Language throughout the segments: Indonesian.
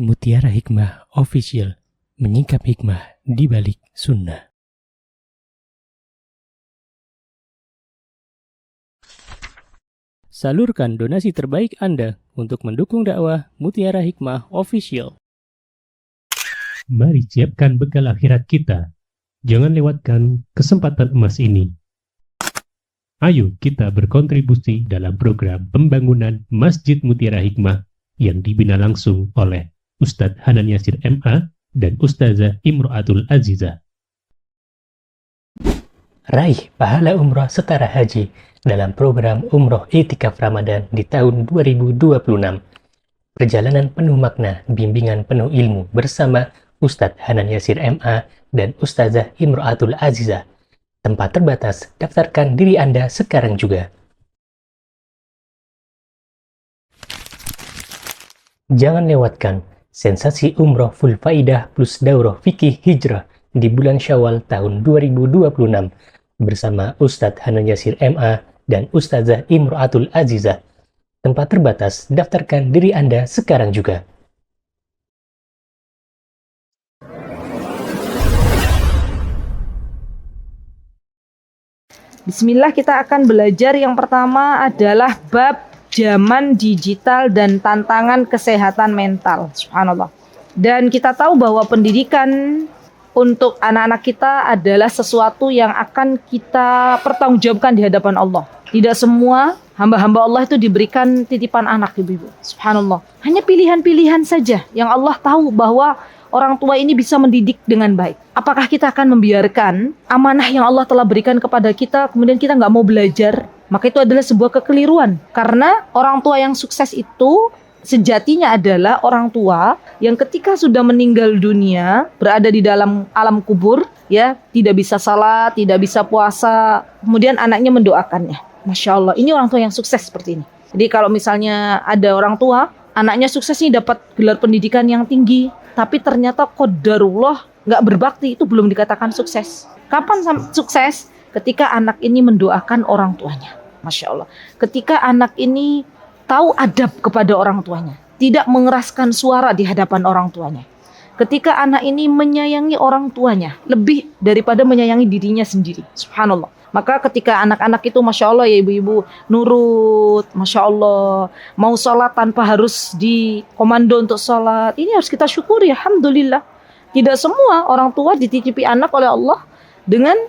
Mutiara Hikmah Official, menyingkap hikmah di balik sunnah. Salurkan donasi terbaik Anda untuk mendukung dakwah Mutiara Hikmah Official. Mari siapkan bekal akhirat kita. Jangan lewatkan kesempatan emas ini. Ayo kita berkontribusi dalam program pembangunan Masjid Mutiara Hikmah yang dibina langsung oleh Ustadz Hanan Yasir MA dan Ustazah Imro'atul Azizah. Raih pahala umroh setara haji dalam program Umroh Iktikaf Ramadan di tahun 2026. Perjalanan penuh makna, bimbingan penuh ilmu bersama Ustadz Hanan Yasir MA dan Ustazah Imro'atul Azizah. Tempat terbatas, daftarkan diri Anda sekarang juga. Jangan lewatkan sensasi umroh full faidah plus daurah fikih hijrah di bulan Syawal tahun 2026 bersama Ustadz Hanan Yasir MA dan Ustazah Imro'atul Azizah. Tempat terbatas, daftarkan diri Anda sekarang juga. Bismillah, kita akan belajar yang pertama adalah bab zaman digital dan tantangan kesehatan mental. Subhanallah. Dan kita tahu bahwa pendidikan untuk anak-anak kita adalah sesuatu yang akan kita pertanggungjawabkan di hadapan Allah. Tidak semua hamba-hamba Allah itu diberikan titipan anak, ibu-ibu. Subhanallah. Hanya pilihan-pilihan saja yang Allah tahu bahwa orang tua ini bisa mendidik dengan baik. Apakah kita akan membiarkan amanah yang Allah telah berikan kepada kita, kemudian kita nggak mau belajar? Maka itu adalah sebuah kekeliruan. Karena orang tua yang sukses itu sejatinya adalah orang tua yang ketika sudah meninggal dunia, berada di dalam alam kubur, ya, tidak bisa salat, tidak bisa puasa, kemudian anaknya mendoakannya. Masya Allah, ini orang tua yang sukses seperti ini. Jadi kalau misalnya ada orang tua, anaknya sukses nih, dapat gelar pendidikan yang tinggi, tapi ternyata qadarullah nggak berbakti, itu belum dikatakan sukses. Kapan sukses? Ketika anak ini mendoakan orang tuanya. Masya Allah. Ketika anak ini tahu adab kepada orang tuanya, tidak mengeraskan suara di hadapan orang tuanya. Ketika anak ini menyayangi orang tuanya lebih daripada menyayangi dirinya sendiri. Subhanallah. Maka ketika anak-anak itu Masya Allah ya ibu-ibu, nurut, Masya Allah, mau sholat tanpa harus dikomando untuk sholat, ini harus kita syukuri, alhamdulillah. Tidak semua orang tua dititipi anak oleh Allah dengan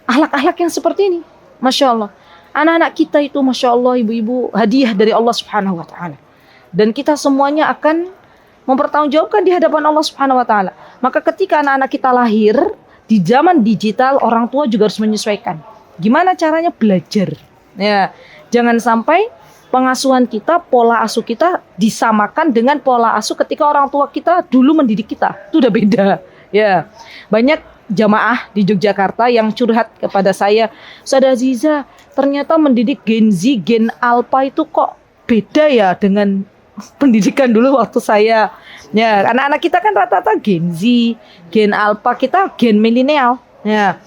akhlak-akhlak yang seperti ini. Masya Allah. Anak-anak kita itu Masya Allah ibu-ibu, hadiah dari Allah Subhanahu wa ta'ala. Dan kita semuanya akan mempertanggungjawabkan di hadapan Allah Subhanahu wa ta'ala. Maka ketika anak-anak kita lahir di zaman digital, orang tua juga harus menyesuaikan. Gimana caranya belajar? Ya, jangan sampai pengasuhan kita, pola asuh kita disamakan dengan pola asuh ketika orang tua kita dulu mendidik kita. Itu udah beda. Ya, banyak jamaah di Yogyakarta yang curhat kepada saya, Ustazah Aziza, ternyata mendidik Gen Z, Gen Alpha itu kok beda ya dengan pendidikan dulu waktu saya. Ya, anak-anak kita kan rata-rata Gen Z, Gen Alpha, kita Gen milenial. Ya,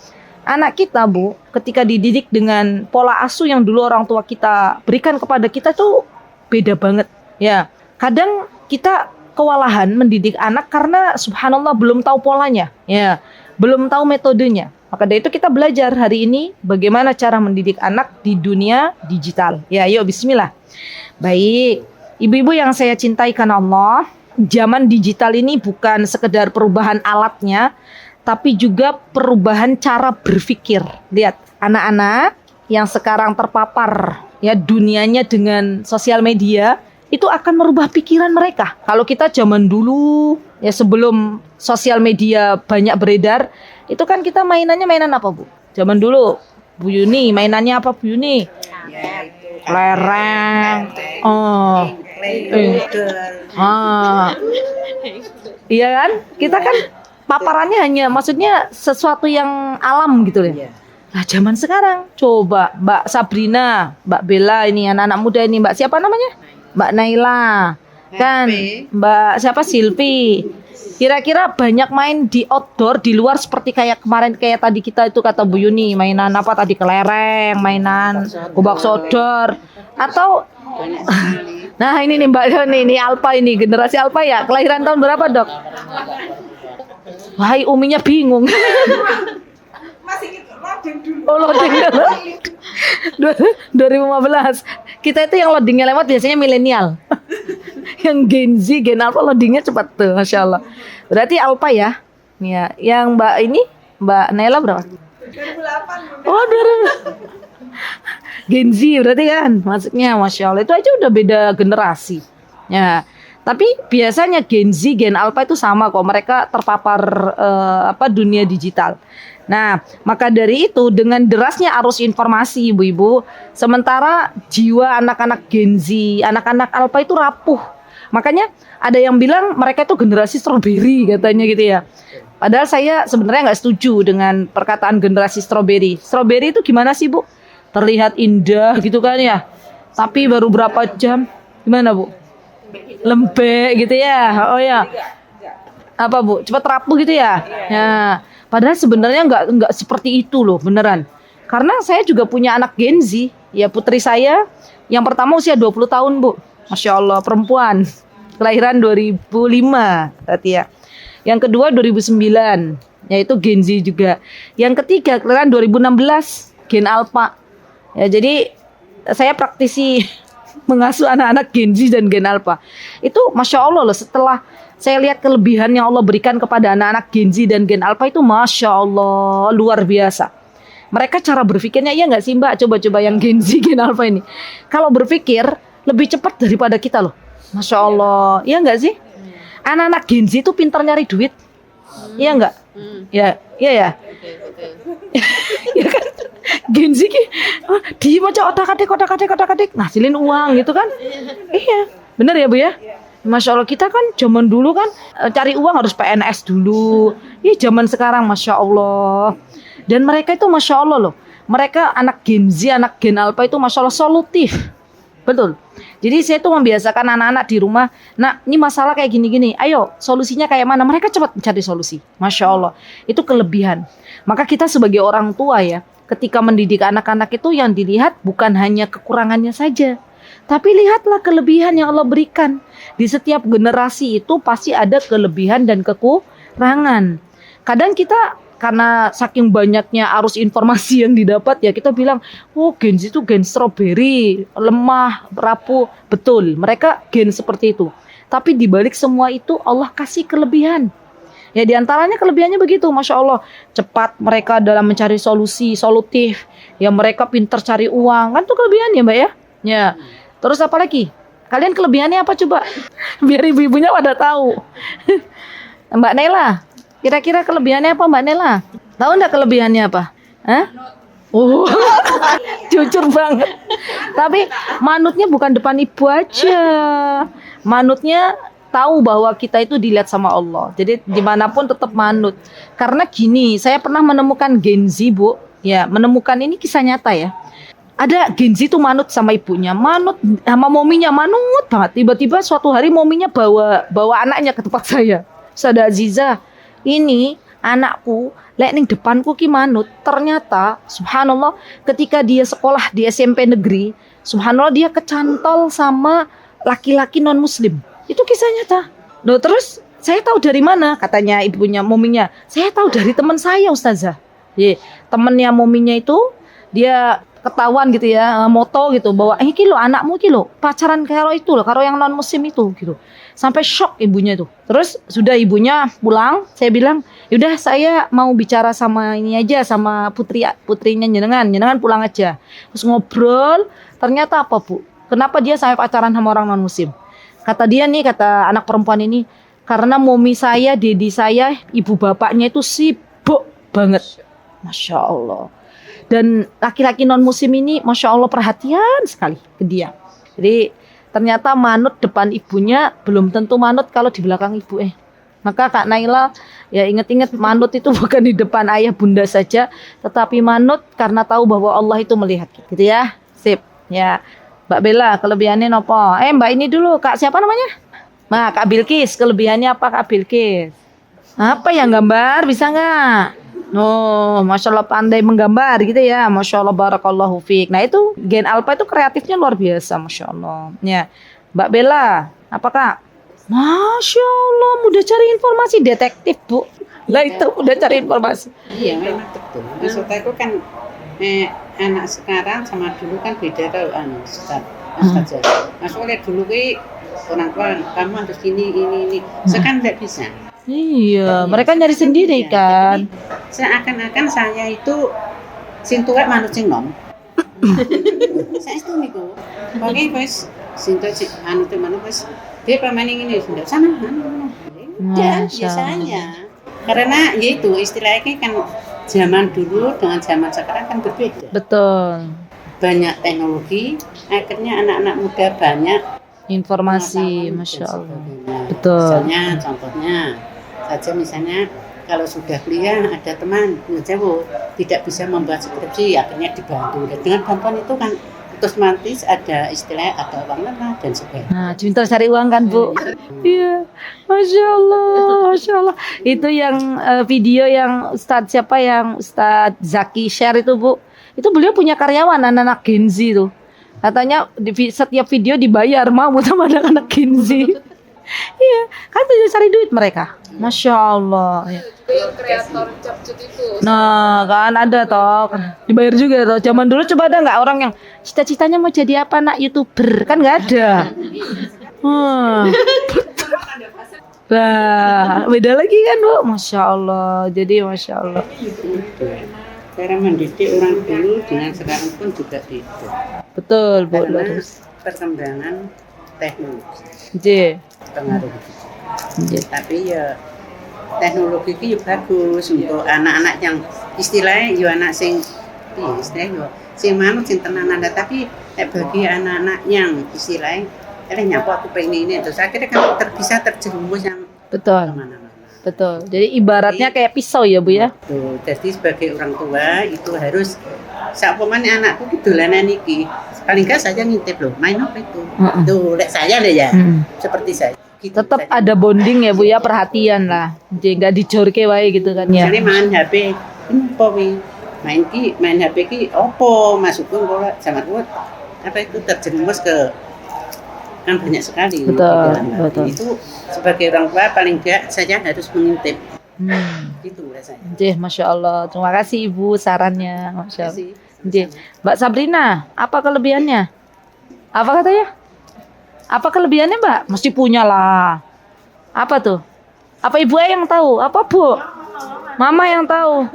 anak kita Bu, ketika dididik dengan pola asuh yang dulu orang tua kita berikan kepada kita tuh beda banget. Ya, kadang kita kewalahan mendidik anak karena subhanallah belum tahu polanya. Ya, belum tahu metodenya. Maka dari itu kita belajar hari ini bagaimana cara mendidik anak di dunia digital. Ya, yuk bismillah. Baik, ibu-ibu yang saya cintai karena Allah, zaman digital ini bukan sekedar perubahan alatnya, tapi juga perubahan cara berpikir. Lihat, anak-anak yang sekarang terpapar ya dunianya dengan sosial media, itu akan merubah pikiran mereka. Kalau kita zaman dulu, ya sebelum sosial media banyak beredar, itu kan kita mainannya mainan apa Bu? Zaman dulu, Bu Yuni mainannya apa Bu Yuni? Lereng. Oh. Iya kan? Kita kan paparannya hanya maksudnya sesuatu yang alam gitu ya. Nah, zaman sekarang coba Mbak Sabrina, Mbak Bella ini anak-anak muda ini, Mbak siapa namanya? Mbak Naila, kan Mbak siapa Silvi. Kira-kira banyak main di outdoor di luar seperti kayak kemarin kayak tadi kita itu kata Bu Yuni, mainan apa tadi kelereng, mainan gobak sodor atau Nah ini nih Mbak, ini Alpha, ini generasi Alpha ya. Kelahiran tahun berapa dok? Wahai uminya bingung. Masih loading dulu. Oh loading dulu. 2015. Kita itu yang loadingnya lewat biasanya milenial. Yang Gen Z, Gen Alpha loadingnya cepat tuh, Masya Allah. Berarti Alpha ya. Ya, yang Mbak ini, Mbak Naila berapa? 2008. Oh 2000. Gen Z berarti kan masuknya, Masya Allah. Itu aja udah beda generasi. Ya. Tapi biasanya Gen Z, Gen Alpha itu sama kok. Mereka terpapar dunia digital. Nah, maka dari itu dengan derasnya arus informasi ibu-ibu, sementara jiwa anak-anak Gen Z, anak-anak Alpha itu rapuh. Makanya ada yang bilang mereka itu generasi strawberry katanya gitu ya. Padahal saya sebenarnya nggak setuju dengan perkataan generasi strawberry. Strawberry itu gimana sih Bu? Terlihat indah gitu kan ya. Tapi baru berapa jam? Gimana Bu? Lembek gitu ya. Oh ya. Apa Bu? Cepat rapuh gitu ya? Ya. Padahal sebenarnya nggak seperti itu loh, beneran. Karena saya juga punya anak Gen Z, ya putri saya yang pertama usia 20 tahun Bu. Masya Allah, perempuan. Kelahiran 2005 berarti ya. Yang kedua 2009, yaitu Gen Z juga. Yang ketiga kelahiran 2016, Gen Alpha. Ya, jadi saya praktisi mengasuh anak-anak Gen Z dan Gen Alpha. Itu Masya Allah loh, setelah saya lihat kelebihan yang Allah berikan kepada anak-anak Gen Z dan Gen Alpha itu Masya Allah luar biasa. Mereka cara berpikirnya, ya nggak sih Mbak? Coba-coba yang Gen Z, Gen Alpha ini. Kalau berpikir lebih cepat daripada kita loh. Masya Allah, ya nggak sih? Anak-anak Gen Z itu pintar nyari duit. Iya nggak? Ya, iya ya. Ya kan? Gen Z dia baca otak-atik, ngasilin uang gitu kan? Iya, bener ya Bu ya? Masya Allah, kita kan zaman dulu kan cari uang harus PNS dulu. Iya, zaman sekarang Masya Allah. Dan mereka itu Masya Allah loh. Mereka anak Gen Z, anak Gen Alpha itu Masya Allah solutif. Betul. Jadi saya tuh membiasakan anak-anak di rumah. Nah, ini masalah kayak gini-gini. Ayo, solusinya kayak mana? Mereka cepat mencari solusi. Masya Allah. Itu kelebihan. Maka kita sebagai orang tua ya, ketika mendidik anak-anak itu yang dilihat bukan hanya kekurangannya saja. Tapi lihatlah kelebihan yang Allah berikan. Di setiap generasi itu pasti ada kelebihan dan kekurangan. Kadang kita karena saking banyaknya arus informasi yang didapat ya kita bilang, oh Gen Z itu gen strawberry, lemah, rapuh. Betul, mereka gen seperti itu. Tapi dibalik semua itu Allah kasih kelebihan. Ya diantaranya kelebihannya begitu, Masya Allah. Cepat mereka dalam mencari solusi, solutif. Ya mereka pintar cari uang. Kan itu kelebihannya Mbak ya. Ya. Terus apa lagi? Kalian kelebihannya apa coba? Biar ibu-ibunya pada tahu. Mbak Nela, kira-kira kelebihannya apa Mbak Nela? Tahu enggak kelebihannya apa? Hah? Oh, jujur banget. Tapi manutnya bukan depan ibu aja. Manutnya tahu bahwa kita itu dilihat sama Allah. Jadi dimanapun tetap manut. Karena gini, saya pernah menemukan Gen Z Bu. Ya, menemukan ini kisah nyata ya. Ada Gen Z tuh manut sama ibunya, manut sama mominya, manut banget. Tiba-tiba suatu hari mominya bawa anaknya ke tempat saya. Sada Aziza, ini anakku lek ning depanku ki manut. Ternyata subhanallah ketika dia sekolah di SMP negeri, subhanallah dia kecantol sama laki-laki non muslim. Itu kisah nyata. Loh, terus saya tahu dari mana? Katanya ibunya, mominya. Saya tahu dari teman saya Ustazah. Ye, temennya mominya itu dia ketahuan gitu ya, moto gitu bahwa iki lo anakmu iki lo pacaran karo itu loh, karo yang non muslim itu gitu. Sampai shock ibunya itu. Terus sudah ibunya pulang, saya bilang, "Yaudah saya mau bicara sama ini aja sama putrinya jenengan pulang aja." Terus ngobrol, ternyata apa, Bu? Kenapa dia sampai pacaran sama orang non muslim? Kata dia nih, kata anak perempuan ini, karena momi saya, dedi saya, ibu bapaknya itu sibuk banget. Masya Allah. Dan laki-laki non muslim ini Masya Allah perhatian sekali ke dia. Jadi ternyata manut depan ibunya belum tentu manut kalau di belakang ibu. Maka Kak Naila ya ingat-ingat manut itu bukan di depan ayah bunda saja, tetapi manut karena tahu bahwa Allah itu melihat gitu ya. Sip. Ya. Mbak Bella kelebihannya nopo? Mbak ini dulu, Kak siapa namanya? Nah, Kak Bilkis, kelebihannya apa Kak Bilkis? Apa yang gambar? Bisa nggak? Oh, Masya Allah pandai menggambar gitu ya. Masya Allah barakallahu fiik. Nah itu Gen Alpha itu kreatifnya luar biasa Masya Allah ya. Mbak Bella, apa Kak? Masya Allah, mudah cari informasi, detektif Bu. Lah itu udah cari informasi. Iya memang betul. Maksud aku kan anak sekarang sama dulu kan beda kalau Ustaz saja. Maksudnya dulu orang tua kamu harus ini. Sekarang tidak bisa. Iya, mereka nyari sendiri Ya, kan. jadi, seakan-akan saya itu sing tuwek manut sing nom. Saya itu niku. Pokoke wis sing tuwek manut wis dia pemain ini sudah sana. Dan Masya Allah. biasanya karena yaitu istilahnya kan zaman dulu dengan zaman sekarang kan berbeda. Betul. Banyak teknologi, akhirnya anak-anak muda banyak Informasi, pengetahuan Masya dan Allah. sebagainya. Betul. Misalnya contohnya saja misalnya kalau sudah kuliah ada teman ngejauh tidak bisa membuat skripsi akhirnya dibantu dan dengan bantuan itu kan otomatis ada istilah ada uang lelah dan sebagainya. Nah, pintar cari uang kan Bu? Iya, Masya Allah, Masya Allah. Itu yang video yang siapa yang Ustadz Zaki share itu Bu. Itu beliau punya karyawan anak-anak Gen Z tuh. Katanya setiap video dibayar mau sama anak-anak Gen Z. Iya, kan bisa cari duit mereka. Masya Allah. Ya. Kreator capcut itu. Nah, kan ada toh, dibayar juga toh. Zaman dulu coba ada nggak orang yang cita-citanya mau jadi apa nak YouTuber? Kan nggak ada. Nah, beda lagi kan Bu. Masya Allah. Jadi Masya Allah. Cara mendidik orang dulu dengan sekarang pun juga beda. Betul Bu. Karena perkembangan teknologi Jadi, pengaruh itu. Tapi ya teknologi itu ya bagus untuk anak-anak yang istilahnya ya anak sing istilahnya sing manut sing tenanan tapi bagi anak-anak yang istilahnya nyapa aku pengen ini terus akhirnya kan bisa terjerumus yang betul. kemana-mana. Betul. Jadi ibaratnya kayak pisau ya Bu ya. Tuh, jadi sebagai orang tua itu harus saumpamane anakku ki dolanan iki paling enggak saja ngintip loh main apa itu. Tuh, lek saya deh ya. Seperti saya. Gitu, Tetap saya. ada bonding ya Bu ya, perhatian lah. Jadi nggak dijorke wae gitu kan ya. Misalnya main HP, apa wi? Main HP ki opo masukku kalau sama aku apa itu terjerumus ke kan banyak sekali. Betul, di dalam hati. betul. Itu sebagai orang tua paling enggak saja harus mengintip. Gitu rasanya. Jih, Masya Allah. Terima kasih Ibu sarannya. Masya Allah. Kasih. Jih. Mbak Sabrina, apa kelebihannya? Apa katanya? Apa kelebihannya Mbak? Mesti punya lah. Apa tuh? Apa Ibu yang tahu? Apa Bu? Mama yang tahu.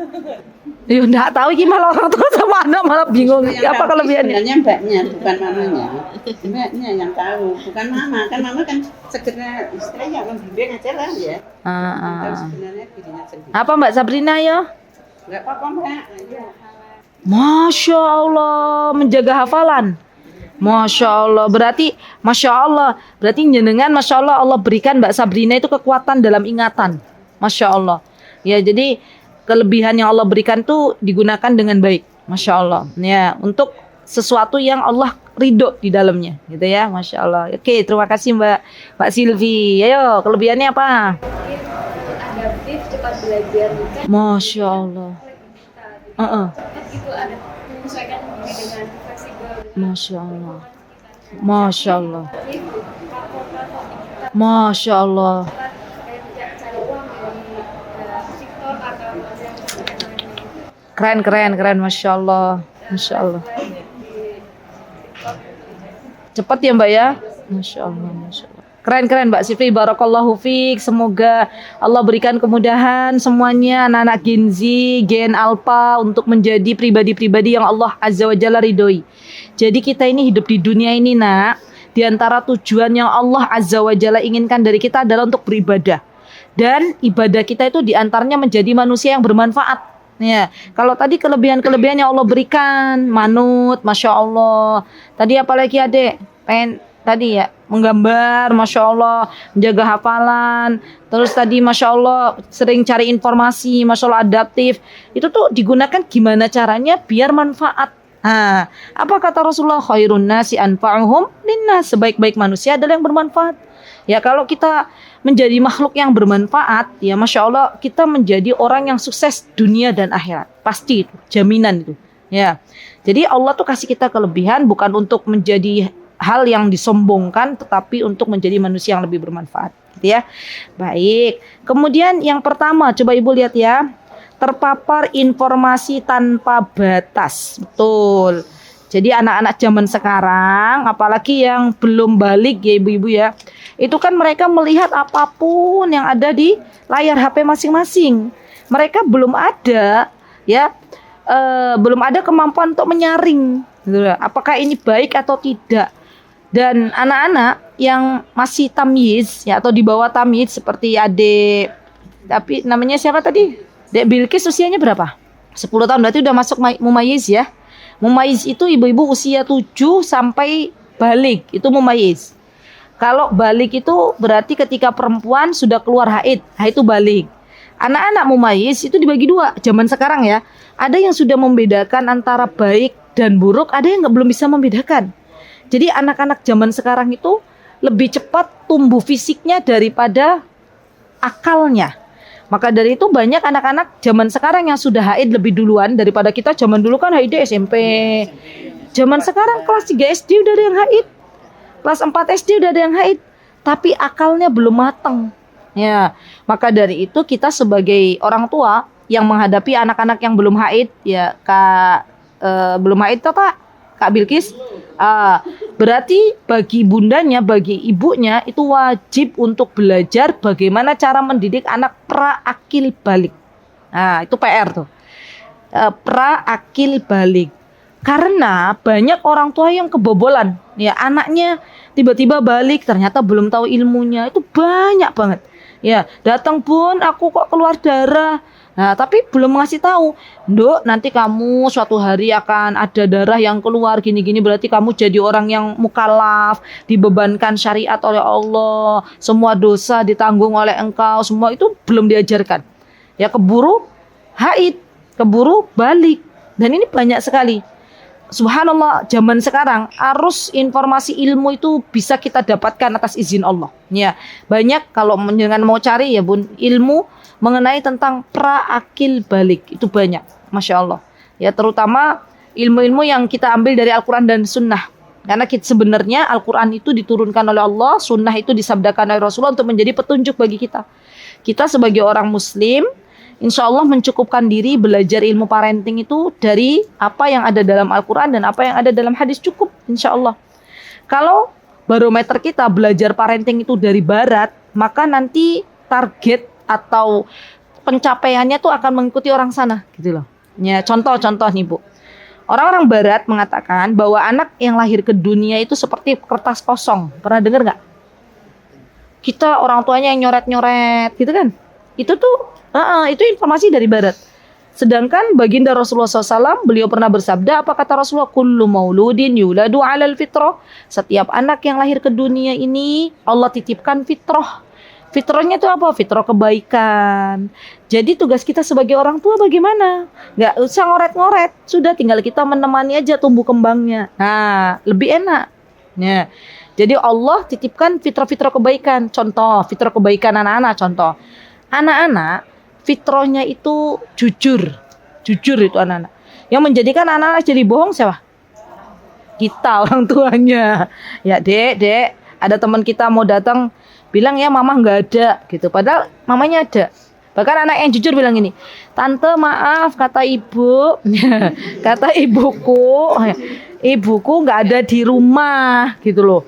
Ya enggak tahu gimana orang tua sama anak malah bingung. Yang Apa tahu kelebihannya? Sebenarnya mbaknya bukan mamanya. Mbaknya yang tahu, bukan mama. Kan mama kan segera istilahnya membimbing aja lah ya. Tahu sebenarnya dirinya sendiri. Apa Mbak Sabrina ya? Enggak apa-apa mbak. Ayo. Masya Allah, menjaga hafalan. Masya Allah, berarti Masya Allah, berarti jenengan Masya Allah Allah berikan Mbak Sabrina itu kekuatan dalam ingatan. Masya Allah. Ya jadi kelebihan yang Allah berikan tuh digunakan dengan baik. Masya Allah. Ya untuk sesuatu yang Allah ridho di dalamnya, gitu ya. Masya Allah. Oke, terima kasih Mbak Silvi. Ayo, kelebihannya apa? Adaptif, cepat belajar, Masya Allah. itu ada menyesuaikan diri dengan fleksibel. Masya Allah. Masya Allah. Masya Allah. Kayak cari uang dari TikTok atau Keren. Masya Allah. Masya Allah. Cepat ya Mbak ya. Masya Allah. Masya Allah. Keren Mbak Sifri, barakallahu fiik. Semoga Allah berikan kemudahan semuanya anak-anak Gen Z, Gen Alpha untuk menjadi pribadi-pribadi yang Allah Azza wa Jalla ridhoi. Jadi kita ini hidup di dunia ini nak, di antara tujuan yang Allah Azza wa Jalla inginkan dari kita adalah untuk beribadah. Dan ibadah kita itu di antaranya menjadi manusia yang bermanfaat. Ya, kalau tadi kelebihan-kelebihan yang Allah berikan, manut, Masya Allah. Tadi apalagi adek? Tadi ya, menggambar, Masya Allah, menjaga hafalan. Terus tadi Masya Allah, sering cari informasi, Masya Allah adaptif. Itu tuh digunakan gimana caranya biar manfaat. Nah, apa kata Rasulullah? Khairun nasi anfa'uhum linnas. Sebaik-baik manusia adalah yang bermanfaat. Ya kalau kita menjadi makhluk yang bermanfaat, ya Masya Allah kita menjadi orang yang sukses dunia dan akhirat. Pasti itu, jaminan itu. Ya, jadi Allah tuh kasih kita kelebihan bukan untuk menjadi hal yang disombongkan, tetapi untuk menjadi manusia yang lebih bermanfaat, gitu ya. Baik. Kemudian yang pertama, coba Ibu lihat ya. Terpapar informasi tanpa batas. Betul. Jadi anak-anak zaman sekarang, apalagi yang belum balik ya ibu-ibu ya, itu kan mereka melihat apapun yang ada di layar HP masing-masing. Mereka belum ada ya, belum ada kemampuan untuk menyaring, gitu. Apakah ini baik atau tidak. Dan anak-anak yang masih tamyiz ya, atau di bawah tamyiz seperti adik, tapi namanya siapa tadi? Dek Bilqis usianya berapa? 10 tahun, berarti udah masuk mumayyiz ya. Mumayyiz itu ibu-ibu usia 7 sampai balik, itu mumayyiz. Kalau balik itu berarti ketika perempuan sudah keluar haid, itu balik. Anak-anak mumayyiz itu dibagi dua zaman sekarang ya. Ada yang sudah membedakan antara baik dan buruk, ada yang belum bisa membedakan. Jadi anak-anak zaman sekarang itu lebih cepat tumbuh fisiknya daripada akalnya. Maka dari itu banyak anak-anak zaman sekarang yang sudah haid lebih duluan daripada kita. Zaman dulu kan haid SMP. Zaman sekarang kelas 3 SD udah ada yang haid. Kelas 4 SD udah ada yang haid. Tapi akalnya belum matang. Ya, maka dari itu kita sebagai orang tua yang menghadapi anak-anak yang belum haid, ya belum haid toh Kak Bilqis, berarti bagi bundanya, bagi ibunya itu wajib untuk belajar bagaimana cara mendidik anak pra-akil balik. Nah, itu PR tuh. Pra-akil balik. Karena banyak orang tua yang kebobolan. Ya, anaknya tiba-tiba balik ternyata belum tahu ilmunya. Itu banyak banget. Ya, datang Bun, aku kok keluar darah. Nah, tapi belum ngasih tahu, Nduk, nanti kamu suatu hari akan ada darah yang keluar gini-gini, berarti kamu jadi orang yang mukallaf, dibebankan syariat oleh Allah, semua dosa ditanggung oleh engkau, semua itu belum diajarkan. Ya, keburu haid, keburu balik. Dan ini banyak sekali. Subhanallah, zaman sekarang arus informasi ilmu itu bisa kita dapatkan atas izin Allah. Ya, banyak kalau jangan mau cari ya Bun, ilmu mengenai tentang pra-akil balik itu banyak, masya Allah. Ya, terutama ilmu-ilmu yang kita ambil dari Al-Quran dan Sunnah. Karena sebenarnya Al-Quran itu diturunkan oleh Allah, Sunnah itu disabdakan oleh Rasulullah untuk menjadi petunjuk bagi kita. Kita sebagai orang Muslim, insya Allah mencukupkan diri belajar ilmu parenting itu dari apa yang ada dalam Al-Quran dan apa yang ada dalam hadis, cukup insya Allah. Kalau barometer kita belajar parenting itu dari barat, maka nanti target atau pencapaiannya tuh akan mengikuti orang sana gitu loh. Ya, contoh nih Bu. Orang-orang barat mengatakan bahwa anak yang lahir ke dunia itu seperti kertas kosong. Pernah dengar nggak? Kita orang tuanya yang nyoret-nyoret gitu kan. Itu tuh itu informasi dari barat. Sedangkan baginda Rasulullah SAW, beliau pernah bersabda, apa kata Rasulullah? Kullu mauludin yuladu alal fitrah. Setiap anak yang lahir ke dunia ini Allah titipkan fitrah. Fitrahnya itu apa? Fitrah kebaikan. Jadi tugas kita sebagai orang tua bagaimana? Nggak usah ngoret-ngoret. Sudah tinggal kita menemani aja tumbuh kembangnya. Nah, lebih enak. Ya. Jadi Allah titipkan fitrah-fitrah kebaikan. Contoh, fitrah kebaikan anak-anak. Contoh, anak-anak fitrahnya itu jujur. Jujur itu anak-anak. Yang menjadikan anak-anak jadi bohong siapa? Kita orang tuanya. Ya dek, ada teman kita mau datang, bilang ya mama nggak ada gitu, padahal mamanya ada. Bahkan anak yang jujur bilang gini, tante maaf kata ibu, kata ibuku nggak ada di rumah gitu loh,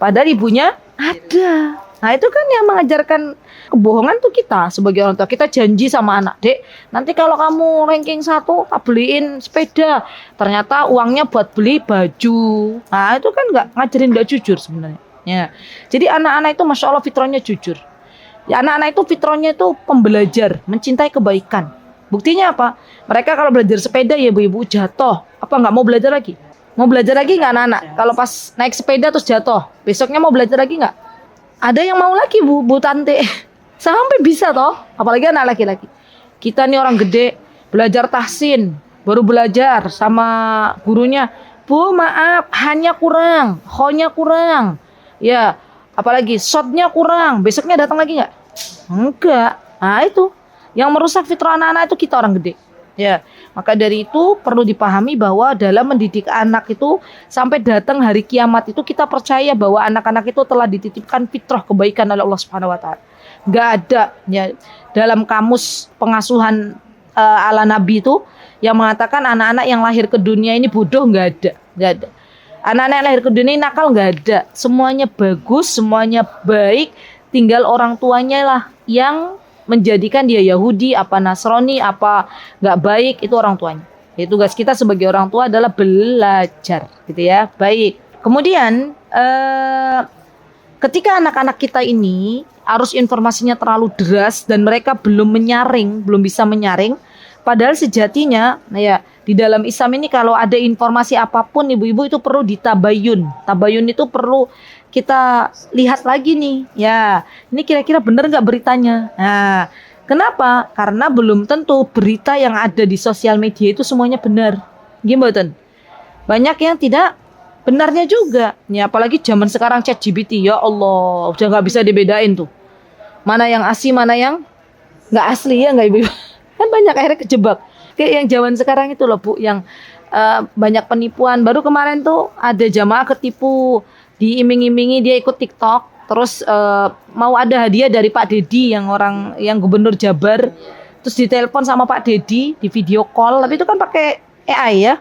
padahal ibunya ada. Nah itu kan yang mengajarkan kebohongan tuh kita sebagai orang tua. Kita janji sama anak, dek nanti kalau kamu ranking 1 tak beliin sepeda, ternyata uangnya buat beli baju. Nah itu kan ngajarin nggak jujur sebenarnya. Ya. Jadi anak-anak itu masya Allah fitrahnya jujur. Ya, anak-anak itu fitrahnya itu pembelajar, mencintai kebaikan. Buktinya apa? Mereka kalau belajar sepeda ya ibu-ibu jatuh, apa nggak mau belajar lagi? Mau belajar lagi nggak anak-anak? Kalau pas naik sepeda terus jatuh, besoknya mau belajar lagi nggak? Ada yang mau lagi bu tante, sampai bisa toh. Apalagi anak laki-laki. Kita nih orang gede, belajar tahsin, baru belajar sama gurunya. Bu maaf, hanya kurang, ho-nya kurang. Ya, apalagi shotnya kurang, besoknya datang lagi nggak? Enggak. Nah itu yang merusak fitrah anak-anak itu kita orang gede. Ya, maka dari itu perlu dipahami bahwa dalam mendidik anak itu sampai datang hari kiamat itu kita percaya bahwa anak-anak itu telah dititipkan fitrah kebaikan oleh Allah Subhanahu wa taala. Enggak ada ya dalam kamus pengasuhan ala Nabi itu yang mengatakan anak-anak yang lahir ke dunia ini bodoh, enggak ada. Anak-anak yang lahir ke dunia ini nakal, enggak ada. Semuanya bagus, semuanya baik, tinggal orang tuanya lah yang menjadikan dia Yahudi, apa Nasrani, apa nggak baik, itu orang tuanya. Jadi tugas kita sebagai orang tua adalah belajar, gitu ya. Baik. Kemudian ketika anak-anak kita ini arus informasinya terlalu deras dan mereka belum bisa menyaring, padahal sejatinya, ya di dalam Islam ini kalau ada informasi apapun ibu-ibu itu perlu ditabayun. Tabayun itu perlu kita lihat lagi nih, ya ini kira-kira benar nggak beritanya. Nah, kenapa? Karena belum tentu berita yang ada di sosial media itu semuanya benar. Gimana? Banyak yang tidak benarnya juga. Ya, apalagi zaman sekarang ChatGPT, ya Allah, udah nggak bisa dibedain tuh. Mana yang asli, mana yang nggak asli ya nggak ibu? Kan banyak akhirnya kejebak. Kayak yang zaman sekarang itu loh Bu, yang banyak penipuan. Baru kemarin tuh ada jamaah ketipu, diiming-imingi dia ikut TikTok, terus mau ada hadiah dari Pak Dedi yang gubernur Jabar, terus ditelepon sama Pak Dedi di video call, tapi itu kan pakai AI ya.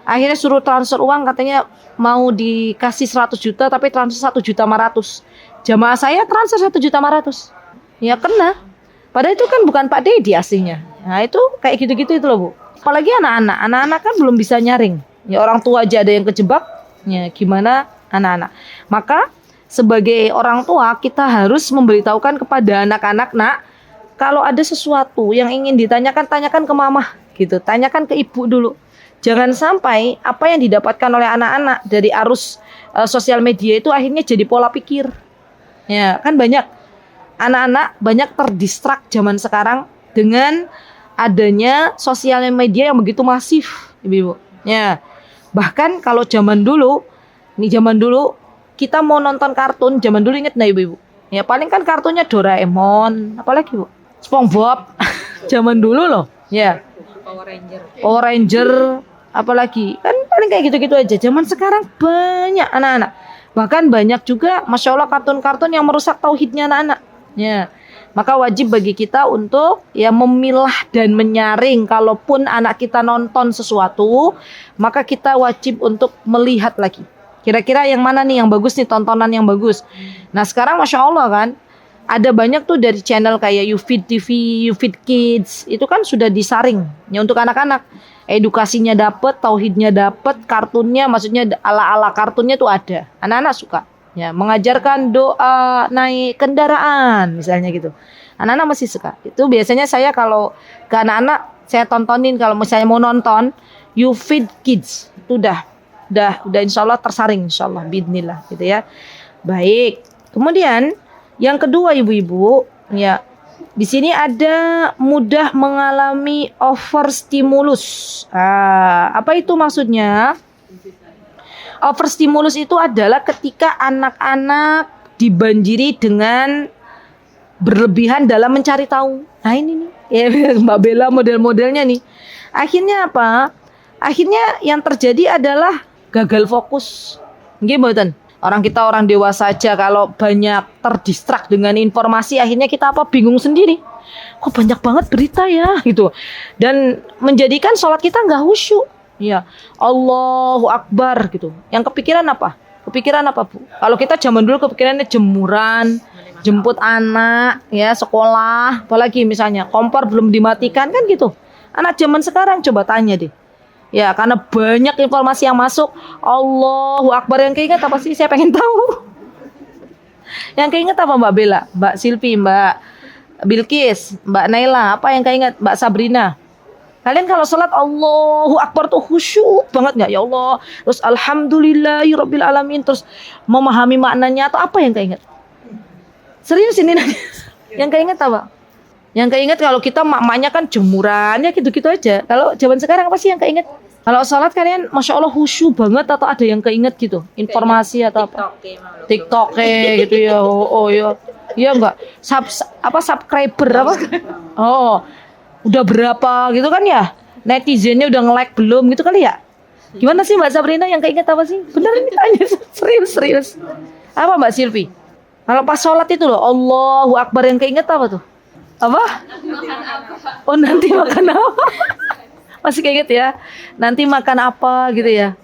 Akhirnya suruh transfer uang, katanya mau dikasih 100 juta tapi transfer 1.500.000. Jamaah saya transfer 1.500.000. Ya kena. Padahal itu kan bukan Pak Dedi aslinya. Nah itu kayak gitu-gitu itu loh Bu. Apalagi anak-anak kan belum bisa nyaring. Ya orang tua aja ada yang kejebak. Ya gimana anak-anak. Maka sebagai orang tua kita harus memberitahukan kepada anak-anak, nak, kalau ada sesuatu yang ingin ditanyakan, tanyakan ke mama gitu. Tanyakan ke ibu dulu. Jangan sampai apa yang didapatkan oleh anak-anak dari arus sosial media itu akhirnya jadi pola pikir. Ya, kan banyak anak-anak banyak terdistrak zaman sekarang dengan adanya sosial media yang begitu masif, Ibu. Ya. Bahkan kalau zaman dulu kita mau nonton kartun, zaman dulu inget nggak Ibu? Ya paling kan kartunya Doraemon, apalagi Bu? SpongeBob. Zaman dulu loh. Ya. Power Ranger, apalagi kan paling kayak gitu-gitu aja. Zaman sekarang banyak anak-anak, bahkan banyak juga Masya Allah kartun-kartun yang merusak tauhidnya anak-anak ya. Maka wajib bagi kita untuk ya memilah dan menyaring. Kalaupun anak kita nonton sesuatu, maka kita wajib untuk melihat lagi, kira-kira yang mana nih yang bagus nih, tontonan yang bagus. Nah sekarang Masya Allah kan ada banyak tuh dari channel kayak YouFeed TV, YouFeed Kids, itu kan sudah disaring ya untuk anak-anak. Edukasinya dapat, tauhidnya dapat, kartunnya maksudnya ala-ala kartunnya tuh ada. Anak-anak suka. Ya, mengajarkan doa naik kendaraan misalnya gitu. Anak-anak masih suka. Itu biasanya saya kalau ke anak-anak saya tontonin kalau misalnya mau nonton YouFeed Kids. Itu udah insya Allah tersaring insya Allah bismillah gitu ya. Baik. Kemudian yang kedua ibu-ibu, ya di sini ada mudah mengalami overstimulus. Apa itu maksudnya? Overstimulus itu adalah ketika anak-anak dibanjiri dengan berlebihan dalam mencari tahu. Nah ini nih, ya Mbak Bella model-modelnya nih. Akhirnya apa? Akhirnya yang terjadi adalah gagal fokus. Gimana? Orang kita orang dewasa aja kalau banyak terdistrak dengan informasi, akhirnya kita bingung sendiri. Kok banyak banget berita ya gitu. Dan menjadikan sholat kita nggak khusyuk. Ya, Allahu Akbar gitu. Yang kepikiran apa? Kepikiran apa Bu? Kalau kita zaman dulu kepikirannya jemuran, jemput anak, ya sekolah, apalagi misalnya kompor belum dimatikan kan gitu. Anak zaman sekarang coba tanya deh. Ya karena banyak informasi yang masuk, Allahu Akbar, yang keinget apa sih? Saya pengen tahu. Yang keinget apa Mbak Bella, Mbak Silvi, Mbak Bilkis, Mbak Naila, apa yang keinget Mbak Sabrina? Kalian kalau sholat Allahu Akbar tuh khusyuk banget nggak? Ya Allah, terus Alhamdulillahirabbil alamin, terus memahami maknanya atau apa yang keinget? Serius ini nanya. Yang keinget apa? Yang keinget kalau kita maknya kan jemuran ya gitu-gitu aja. Kalau zaman sekarang apa sih yang keinget? Kalau sholat kalian Masya Allah khusyuk banget atau ada yang keinget gitu? Informasi atau apa? TikTok gitu ya. Oh ya. Iya enggak? Subscriber apa? Oh. Udah berapa gitu kan ya? netizennya udah nge-like belum gitu kali ya. Gimana sih Mbak Sabrina yang keinget apa sih? Bener ini tanya serius. Apa Mbak Silvi? Kalau pas sholat itu loh, Allahu Akbar yang keinget apa tuh? Apa? Oh nanti makan apa? Masih keinget ya? Nanti makan apa gitu ya?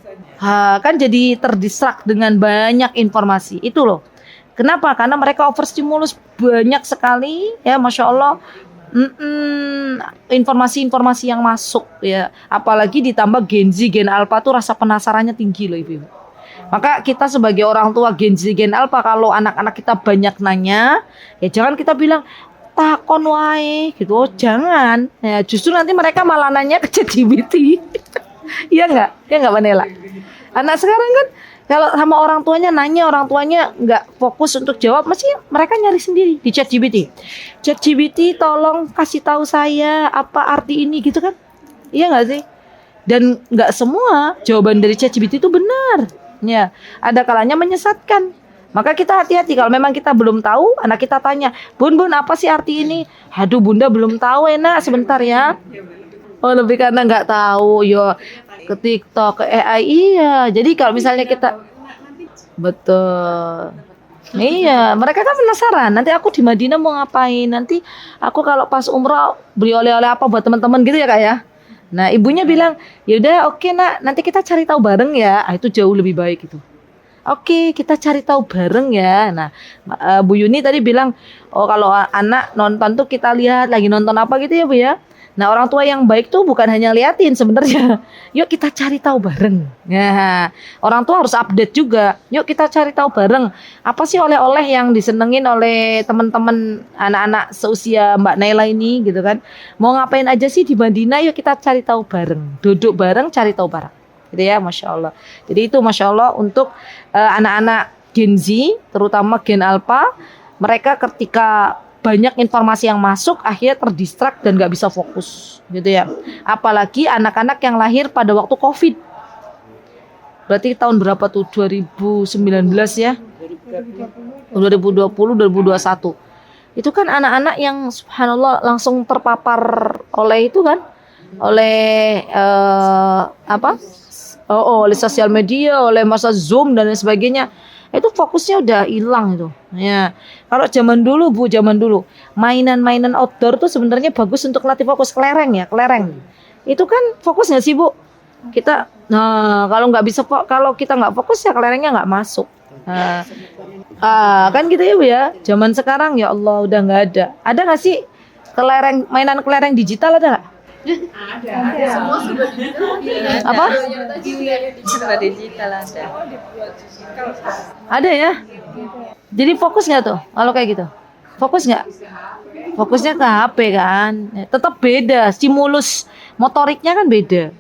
Kan jadi terdistrak dengan banyak informasi itu loh. Kenapa? Karena mereka overstimulus banyak sekali ya, Masya Allah. Informasi-informasi yang masuk ya, apalagi ditambah Gen Z, Gen Alpha tuh rasa penasarannya tinggi loh ibu. Maka kita sebagai orang tua Gen Z, Gen Alpha, kalau anak-anak kita banyak nanya, ya jangan kita bilang takon wae gitu, oh, jangan. Ya justru nanti mereka malah nanya ke ChatGPT. Iya nggak? Ya nggak Manela? Anak sekarang kan kalau sama orang tuanya nanya, orang tuanya nggak fokus untuk jawab, mesti mereka nyari sendiri di ChatGPT. ChatGPT tolong kasih tahu saya apa arti ini gitu kan? Iya nggak sih? Dan nggak semua jawaban dari ChatGPT itu benar. Ya, ada kalanya menyesatkan. Maka kita hati-hati kalau memang kita belum tahu, anak kita tanya, Bun apa sih arti ini? Aduh Bunda belum tahu, enak sebentar ya. Oh lebih karena nggak tahu, yo ke TikTok, ke AI, iya. Jadi kalau misalnya kita betul, iya, mereka kan penasaran. Nanti aku di Madinah mau ngapain? Nanti aku kalau pas umroh beli oleh-oleh apa buat teman-teman gitu ya kak ya. Nah ibunya bilang, yaudah oke nak, nanti kita cari tahu bareng ya. Itu jauh lebih baik itu. Oke, kita cari tahu bareng ya. Nah, Bu Yuni tadi bilang, oh kalau anak nonton tuh kita lihat lagi nonton apa gitu ya Bu ya. Nah orang tua yang baik tuh bukan hanya liatin sebenarnya. Yuk kita cari tahu bareng. Nah orang tua harus update juga. Yuk kita cari tahu bareng. Apa sih oleh-oleh yang disenengin oleh teman-teman anak-anak seusia Mbak Naila ini gitu kan. Mau ngapain aja sih di Madinah, yuk kita cari tahu bareng. Duduk bareng, cari tahu bareng. Gitu ya, Masya Allah. Jadi itu Masya Allah untuk anak-anak Gen Z, terutama Gen Alpha. Mereka ketika banyak informasi yang masuk akhirnya terdistrak dan nggak bisa fokus gitu ya. Apalagi anak-anak yang lahir pada waktu COVID. Berarti tahun berapa tuh? 2019 ya? 2020, 2021. Itu kan anak-anak yang subhanallah langsung terpapar oleh itu kan? Oleh oleh sosial media, oleh masa Zoom dan lain sebagainya. Itu fokusnya udah hilang itu. Ya. Kalau zaman dulu Bu, mainan-mainan outdoor tuh sebenarnya bagus untuk latih fokus. Kelereng. Itu kan fokus nggak sih Bu? Kita, kalau kita nggak fokus ya kelerengnya nggak masuk. Kan gitu ya Bu ya. Zaman sekarang ya Allah udah nggak ada. Ada nggak sih mainan kelereng digital ada nggak? Ada. Semua sudah digital. Apa? Sudah digital ada. Ada ya? Jadi fokus nggak tuh kalau kayak gitu? Fokus nggak? Fokusnya ke HP kan? Tetap beda, stimulus motoriknya kan beda.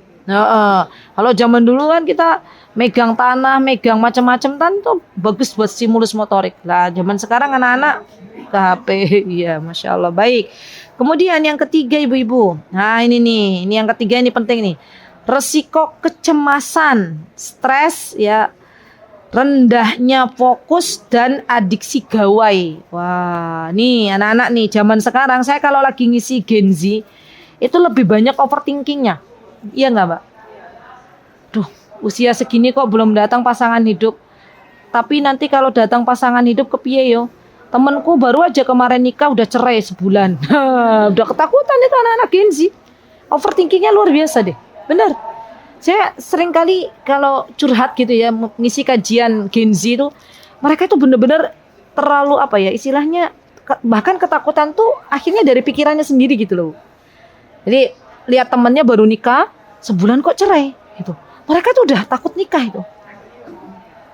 Kalau zaman dulu kan kita megang tanah, megang macam-macam tuh bagus buat stimulus motorik. Lah zaman sekarang anak-anak ke HP, iya Masya Allah baik. Kemudian yang ketiga ibu-ibu, nah ini yang ketiga ini penting nih, resiko kecemasan, stres ya, rendahnya fokus dan adiksi gawai. Wah, nih anak-anak nih zaman sekarang saya kalau lagi ngisi Gen Z itu lebih banyak overthinkingnya, iya nggak Mbak? Duh, usia segini kok belum datang pasangan hidup. Tapi nanti kalau datang pasangan hidup kepiye yo? Temenku baru aja kemarin nikah udah cerai sebulan. Udah ketakutan itu anak-anak Gen Z. Overthinkingnya luar biasa deh. Bener. Saya sering kali kalau curhat gitu ya, ngisi kajian Gen Z itu, mereka itu bener-bener terlalu apa ya istilahnya, bahkan ketakutan tuh akhirnya dari pikirannya sendiri gitu loh. Jadi lihat temennya baru nikah, sebulan kok cerai gitu. Mereka tuh udah takut nikah itu.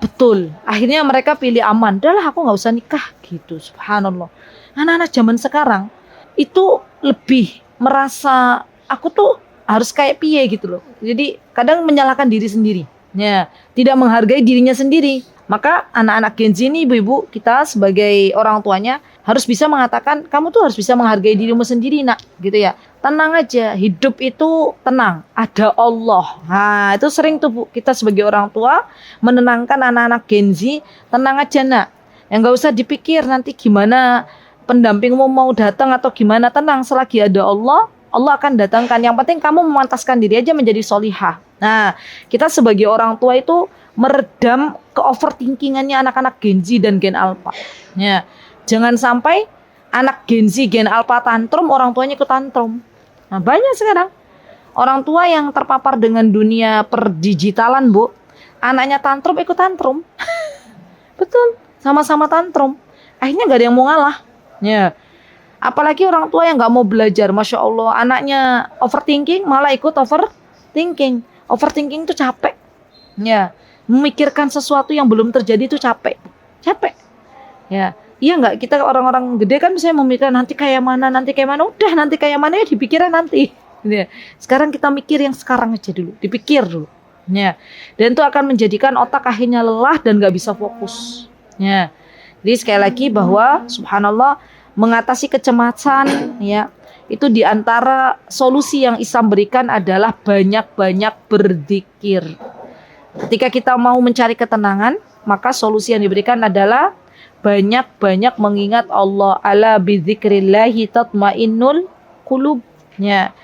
Betul, akhirnya mereka pilih aman. Udahlah aku gak usah nikah gitu, subhanallah. Anak-anak zaman sekarang itu lebih merasa aku tuh harus kayak piye gitu loh. Jadi kadang menyalahkan diri sendiri, ya, tidak menghargai dirinya sendiri. Maka anak-anak Gen Z ini ibu-ibu kita sebagai orang tuanya harus bisa mengatakan kamu tuh harus bisa menghargai dirimu sendiri nak, gitu ya. Tenang aja, hidup itu tenang, ada Allah. Nah itu sering tuh Bu, kita sebagai orang tua menenangkan anak-anak Gen Z, tenang aja nak, yang gak usah dipikir nanti gimana pendampingmu mau datang atau gimana, tenang selagi ada Allah, Allah akan datangkan. Yang penting kamu memantaskan diri aja menjadi solihah. Nah, kita sebagai orang tua itu meredam ke overthinkingannya anak-anak Gen Z dan Gen Alpha. Ya, jangan sampai anak Gen Z, Gen Alpha tantrum, orang tuanya ikut tantrum. Nah, banyak sekarang orang tua yang terpapar dengan dunia perdigitalan, Bu. Anaknya tantrum, ikut tantrum. Betul, sama-sama tantrum. Akhirnya gak ada yang mau ngalah. Ya. Apalagi orang tua yang gak mau belajar. Masya Allah, anaknya overthinking, malah ikut overthinking. Overthinking itu capek. Ya. Memikirkan sesuatu yang belum terjadi itu capek. Capek. Ya. Iya nggak, kita orang-orang gede kan misalnya memikirkan nanti kayak mana. Udah nanti kayak mana ya dipikirkan nanti. Ya. Sekarang kita mikir yang sekarang aja dulu. Dipikir dulu. Ya. Dan itu akan menjadikan otak akhirnya lelah dan nggak bisa fokus. Ya. Jadi sekali lagi bahwa subhanallah, mengatasi kecemasan ya, itu diantara solusi yang Islam berikan adalah banyak-banyak berzikir. Ketika kita mau mencari ketenangan, maka solusi yang diberikan adalah banyak-banyak mengingat Allah. Ala bidzikrillahi tatmainnul qulub. Ya.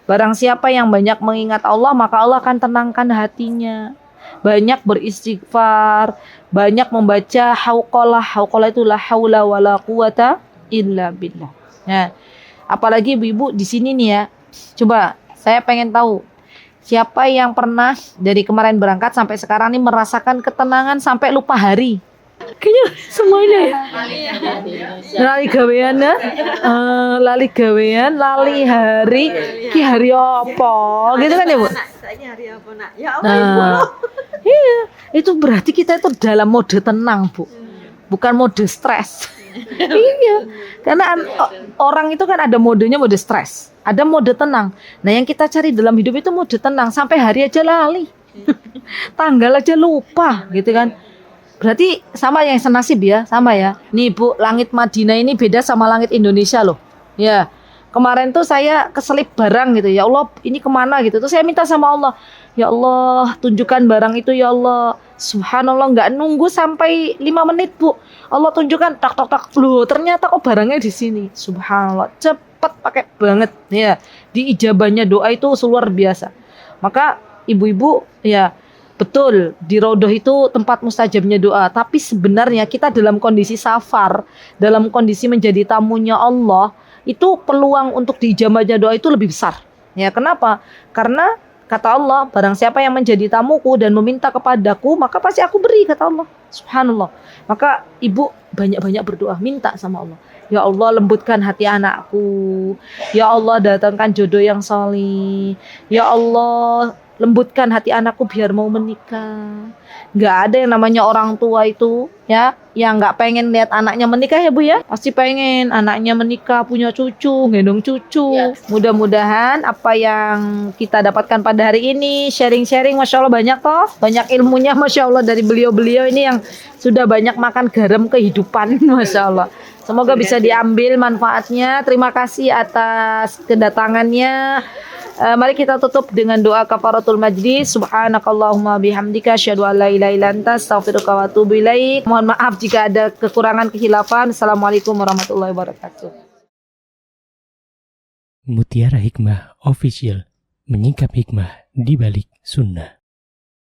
Barang siapa yang banyak mengingat Allah, maka Allah akan tenangkan hatinya. Banyak beristighfar, banyak membaca hauqalah. Hauqalah itu la haula wala quwata illa billah. Ya. Apalagi ibu-ibu di sini nih ya. Coba saya pengen tahu siapa yang pernah dari kemarin berangkat sampai sekarang nih merasakan ketenangan sampai lupa hari. Kayaknya semuanya ya. Lali gawean ya. Lali gawean, lali hari. Ki hari apa? Gitu kan ya, Bu? Hari apa, Nak? Ya Allah, Nah, iya, itu berarti kita itu dalam mode tenang, Bu. Bukan mode stres. Iya, karena orang itu kan ada modenya mode stres, ada mode tenang. Nah, yang kita cari dalam hidup itu mode tenang. Sampai hari aja lali, tanggal aja lupa, gitu kan. Berarti sama yang senasib ya, sama ya. Nih Bu, langit Madinah ini beda sama langit Indonesia loh. Ya, kemarin tuh saya keselip barang gitu. Ya Allah, ini kemana gitu. Terus saya minta sama Allah, ya Allah, tunjukkan barang itu ya Allah. Subhanallah, nggak nunggu sampai 5 menit Bu. Allah tunjukkan, tak. Loh, ternyata kok barangnya di sini. Subhanallah, cepet pakai banget. Ya, di ijabahnya doa itu luar biasa. Maka ibu-ibu ya, betul, di Raudhah itu tempat mustajabnya doa. Tapi sebenarnya kita dalam kondisi safar, dalam kondisi menjadi tamunya Allah, itu peluang untuk diijabahnya doa itu lebih besar. Ya, kenapa? Karena kata Allah, barang siapa yang menjadi tamuku dan meminta kepadaku, maka pasti aku beri, kata Allah. Subhanallah. Maka ibu banyak-banyak berdoa, minta sama Allah. Ya Allah, lembutkan hati anakku. Ya Allah, datangkan jodoh yang salih. Ya Allah, lembutkan hati anakku biar mau menikah. Nggak ada yang namanya orang tua itu ya yang nggak pengen lihat anaknya menikah ya Bu ya. Pasti pengen anaknya menikah, punya cucu, gendong cucu. Ya. Mudah-mudahan apa yang kita dapatkan pada hari ini, sharing-sharing, Masya Allah banyak toh. Banyak ilmunya Masya Allah dari beliau-beliau ini yang sudah banyak makan garam kehidupan Masya Allah. Semoga bisa diambil manfaatnya. Terima kasih atas kedatangannya. Mari kita tutup dengan doa kafaratul majlis. Subhanakallahumma bihamdika asyhadu an la ilaha illa anta astaghfiruka wa atubu ilaik. Mohon maaf jika ada kekurangan kekhilafan. Assalamualaikum warahmatullahi wabarakatuh. Mutiara Hikmah Official, menyingkap hikmah di balik sunnah.